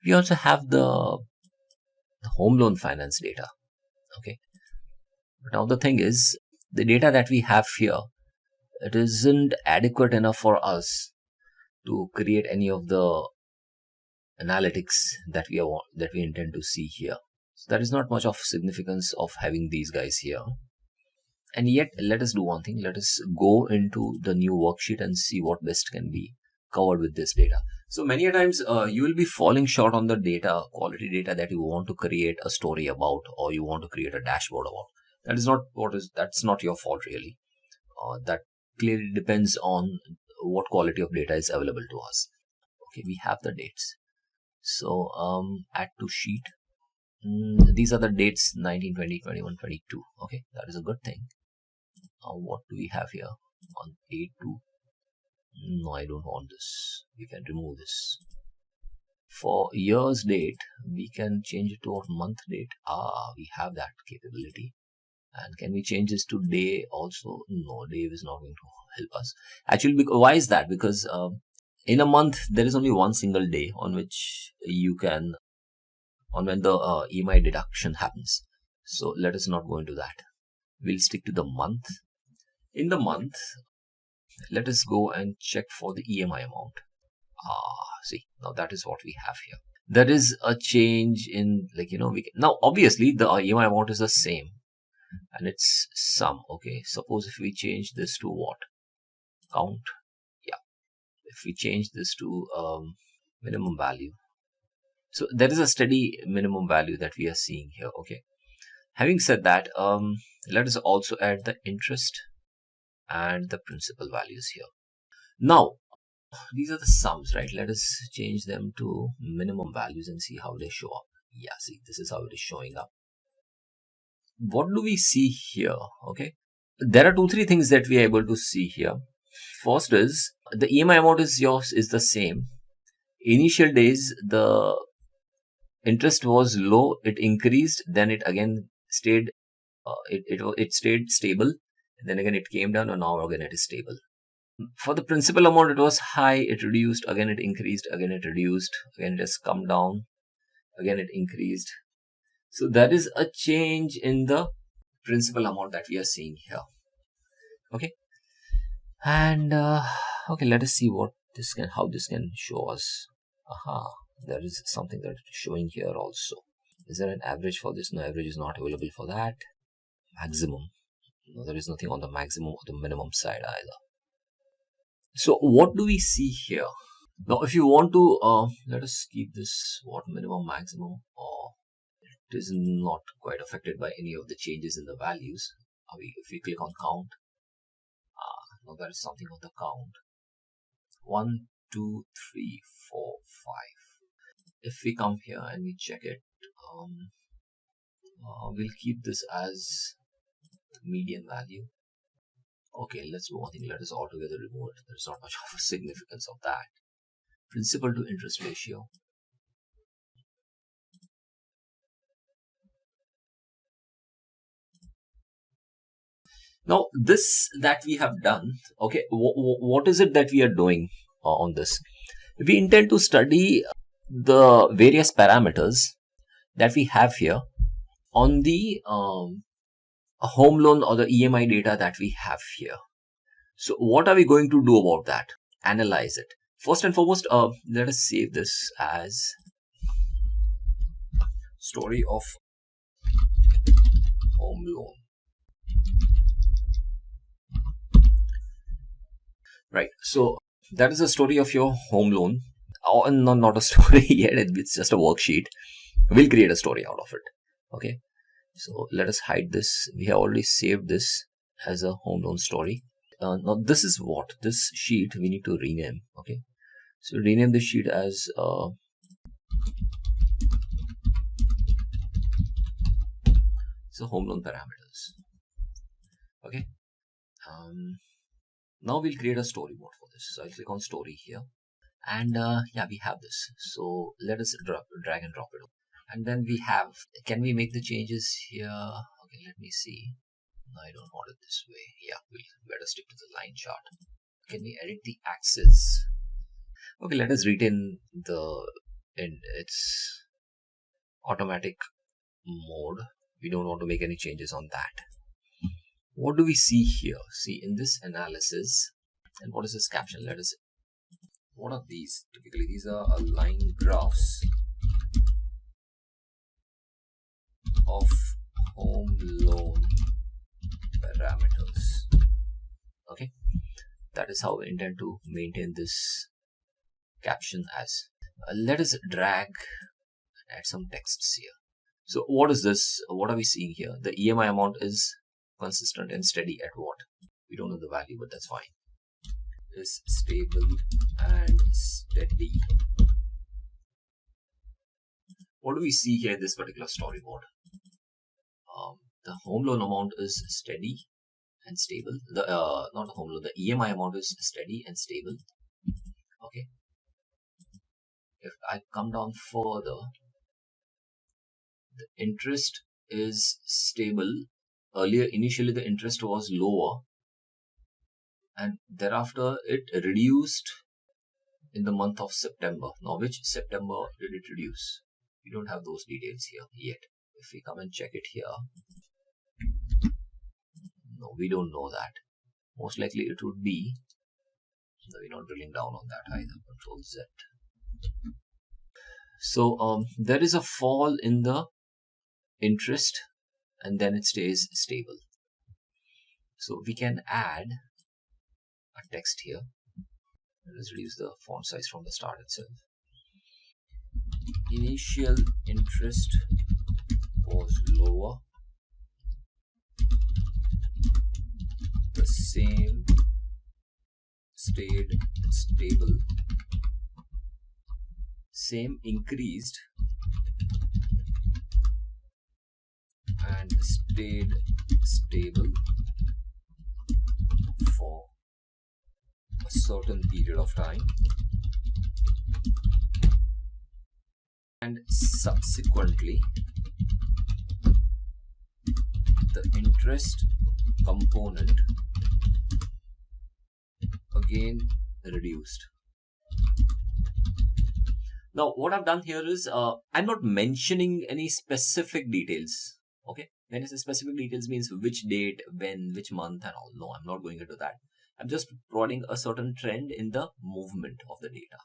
We also have the home loan finance data. Okay. But now the thing is, the data that we have here, it isn't adequate enough for us to create any of the analytics that we intend to see here. So there is not much of significance of having these guys here. And yet, let us do one thing. Let us go into the new worksheet and see what best can be covered with this data. So many a times you will be falling short on the data, quality data that you want to create a story about, or you want to create a dashboard about. That's not your fault really. That clearly depends on what quality of data is available to us. Okay, we have the dates. So add to sheet. These are the dates 19, 20, 21, 22. Okay, that is a good thing. What do we have here on A2? No, I don't want this. We can remove this. For year's date, we can change it to our month date. We have that capability. And can we change this to day also? No, day is not going to help us. Actually, why is that? Because in a month, there is only one single day on which you can, on when the EMI deduction happens. So let us not go into that. We'll stick to the month. In the month, let us go and check for the EMI amount. See, now that is what we have here. There is a change in, now obviously the EMI amount is the same and it's sum. Okay, suppose if we change this to what? Count. Yeah, if we change this to minimum value. So there is a steady minimum value that we are seeing here. Okay. Having said that, let us also add the interest and the principal values here. Now, these are the sums, right? Let us change them to minimum values and see how they show up. Yeah, see, this is how it is showing up. What do we see here? Okay. There are 2-3 things that we are able to see here. First is the EMI amount is the same. Initial days, the interest was low, it increased, then it again stayed, it stayed stable, and then again it came down, and now again it is stable. For the principal amount, it was high, it reduced, again it increased, again it reduced, again it has come down, again it increased. So that is a change in the principal amount that we are seeing here. Okay. And okay, let us see how this can show us. There is something that is showing here also. Is there an average for this? No, average is not available for that. Maximum. No, there is nothing on the maximum or the minimum side either. So what do we see here? Now, if you want to, let us keep this minimum, maximum, or it is not quite affected by any of the changes in the values. If we click on count, now there is something on the count. 1, 2, 3, 4, 5. If we come here and we check it, we'll keep this as the median value. Okay, let's do one thing. Let us altogether remove it. There's not much of a significance of that. Principal to interest ratio. Now, this that we have done, okay, what is it that we are doing on this? We intend to study the various parameters that we have here on the home loan or the EMI data that we have here. So what are we going to do about that? Analyze it. First and foremost, let us save this as story of home loan. Right. So that is the story of your home loan. Oh, no, not a story yet. It's just a worksheet. We'll create a story out of it. Okay. So let us hide this. We have already saved this as a home loan story. Now this is what? This sheet we need to rename. Okay. So rename the sheet as so home loan parameters. Okay. Now we'll create a storyboard for this. So I'll click on story here. And yeah, we have this. So let us drag and drop it. And then we have, can we make the changes here? Okay, let me see. No, I don't want it this way. Yeah, we'll better stick to the line chart. Can we edit the axis? Okay, let us retain the in its automatic mode. We don't want to make any changes on that. What do we see here? See, in this analysis, and what is this caption? Let us, what are these? Typically, these are line graphs of home loan parameters. Okay, that is how we intend to maintain this caption as. Let us drag and add some texts here. So what is this? What are we seeing here? The EMI amount is consistent and steady at what? We don't know the value, but that's fine. Is stable and steady. What do we see here in this particular storyboard? The home loan amount is steady and stable. The not the home loan, the EMI amount is steady and stable. Okay. If I come down further, the interest is stable. Earlier, initially the interest was lower, and thereafter it reduced in the month of September. Now, which September did it reduce? We don't have those details here yet. If we come and check it here, no, we don't know that. Most likely it would be, no, we're not drilling down on that either. Control Z. So there is a fall in the interest, and then it stays stable. So we can add a text here. Let us reduce the font size from the start itself. Initial interest was lower. The same stayed stable. Same increased and stayed stable for a certain period of time, and subsequently the interest component again reduced. Now what I've done here is I'm not mentioning any specific details. Okay, when I say specific details means which date, when, which month and all. No, I'm not going into that. I'm just providing a certain trend in the movement of the data.